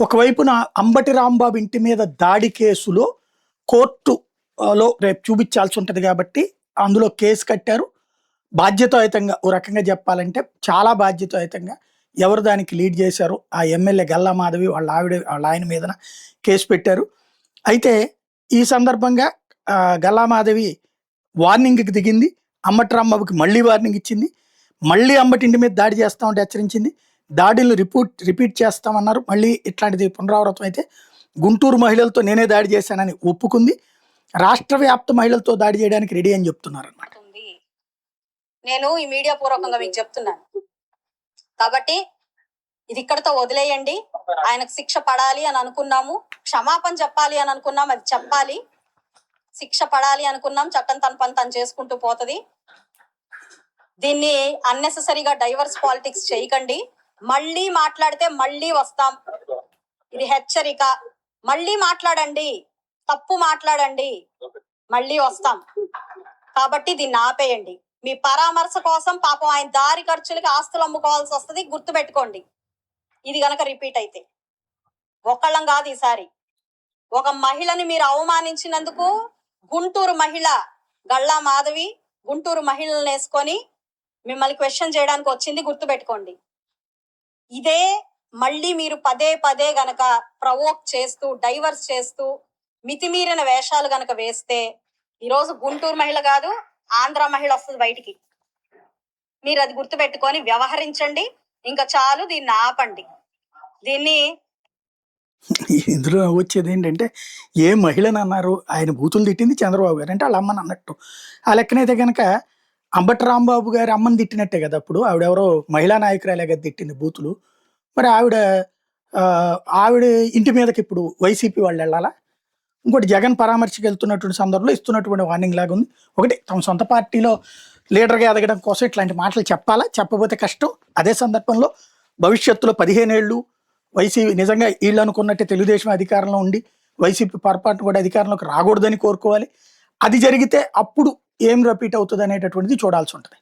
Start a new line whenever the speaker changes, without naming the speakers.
ఒకవైపున అంబటి రాంబాబు ఇంటి మీద దాడి కేసులో కోర్టులో రేపు చూపించాల్సి ఉంటుంది కాబట్టి అందులో కేసు కట్టారు. బాధ్యతాయుతంగా ఓ రకంగా చెప్పాలంటే చాలా బాధ్యతాయుతంగా ఎవరు దానికి లీడ్ చేశారు ఆ ఎమ్మెల్యే గల్లా మాధవి వాళ్ళ ఆయన మీదన కేసు పెట్టారు. అయితే ఈ సందర్భంగా గల్లా మాధవి వార్నింగ్కి దిగింది. అంబటి రాంబాబుకి మళ్ళీ వార్నింగ్ ఇచ్చింది. మళ్ళీ అంబటి ఇంటి మీద దాడి చేస్తామంటే హెచ్చరించింది. దాడులను రిపీట్ చేస్తామన్నారు. మళ్ళీ ఇట్లాంటిది పునరావృతం అయితే గుంటూరు మహిళలతో నేనే దాడి చేశానని ఒప్పుకుంది. రాష్ట్ర వ్యాప్త మహిళలతో దాడి చేయడానికి రెడీ అని చెప్తున్నారు అన్నమాట.
నేను ఈ మీడియా పూర్వకంగా మీకు చెప్తున్నాను కాబట్టి ఇది ఇక్కడతో వదిలేయండి. ఆయనకు శిక్ష పడాలి అని అనుకున్నాము, క్షమాపణ చెప్పాలి అని అనుకున్నాం, అది చెప్పాలి. శిక్ష పడాలి అనుకున్నాం, చట్టం తన పని తను చేసుకుంటూ పోతుంది. దీన్ని అన్నెసెసరీగా డైవర్స్ పాలిటిక్స్ చేయకండి. మళ్ళీ మాట్లాడితే మళ్ళీ వస్తాం, ఇది హెచ్చరిక. మళ్ళీ మాట్లాడండి, తప్పు మాట్లాడండి, మళ్ళీ వస్తాం. కాబట్టి దీన్ని ఆపేయండి. మీ పరామర్శ కోసం పాపం ఆయన దారి ఖర్చులకి ఆస్తులు అమ్ముకోవాల్సి వస్తుంది, గుర్తుపెట్టుకోండి. ఇది గనక రిపీట్ అయితే ఒకళ్ళం కాదు, ఈసారి ఒక మహిళని మీరు అవమానించినందుకు గుంటూరు మహిళ గల్లా మాధవి గుంటూరు మహిళలను వేసుకొని మిమ్మల్ని క్వశ్చన్ చేయడానికి వచ్చింది, గుర్తుపెట్టుకోండి. ఇదే మళ్ళీ మీరు పదే పదే గనక ప్రవోక్ చేస్తూ డైవర్స్ చేస్తూ మితిమీరిన వేషాలు గనక వేస్తే ఈరోజు గుంటూరు మహిళ కాదు ఆంధ్ర మహిళ వస్తుంది బయటికి. మీరు అది గుర్తుపెట్టుకొని వ్యవహరించండి. ఇంకా చాలు, దీన్ని ఆపండి. దీన్ని
ఇందులో వచ్చేది ఏంటంటే ఏ మహిళను అన్నారు, ఆయన బూతులు తిట్టింది చంద్రబాబు గారు అంటే వాళ్ళ అమ్మని అన్నట్టు. ఆ లెక్కనైతే కనుక అంబటి రాంబాబు గారి అమ్మని తిట్టినట్టే కదా. అప్పుడు ఆవిడెవరో మహిళా నాయకురాలే కదా తిట్టింది బూతులు. మరి ఆవిడ ఇంటి మీదకి ఇప్పుడు వైసీపీ వాళ్ళు వెళ్ళాలా? ఇంకోటి జగన్ పరామర్శకు వెళ్తున్నటువంటి సందర్భంలో ఇస్తున్నటువంటి వార్నింగ్ లాగా ఉంది. ఒకటి తమ సొంత పార్టీలో లీడర్గా ఎదగడం కోసం ఇట్లాంటి మాటలు చెప్పాలా, చెప్పబోతే కష్టం. అదే సందర్భంలో భవిష్యత్తులో 15 ఏళ్ళు వైసీపీ నిజంగా వీళ్ళు అనుకున్నట్టే తెలుగుదేశం అధికారంలో ఉండి వైసీపీ పొరపాటు కూడా అధికారంలోకి రాకూడదని కోరుకోవాలి. అది జరిగితే అప్పుడు ఏం రిపీట్ అవుతుంది అనేటటువంటిది చూడాల్సి ఉంటుంది.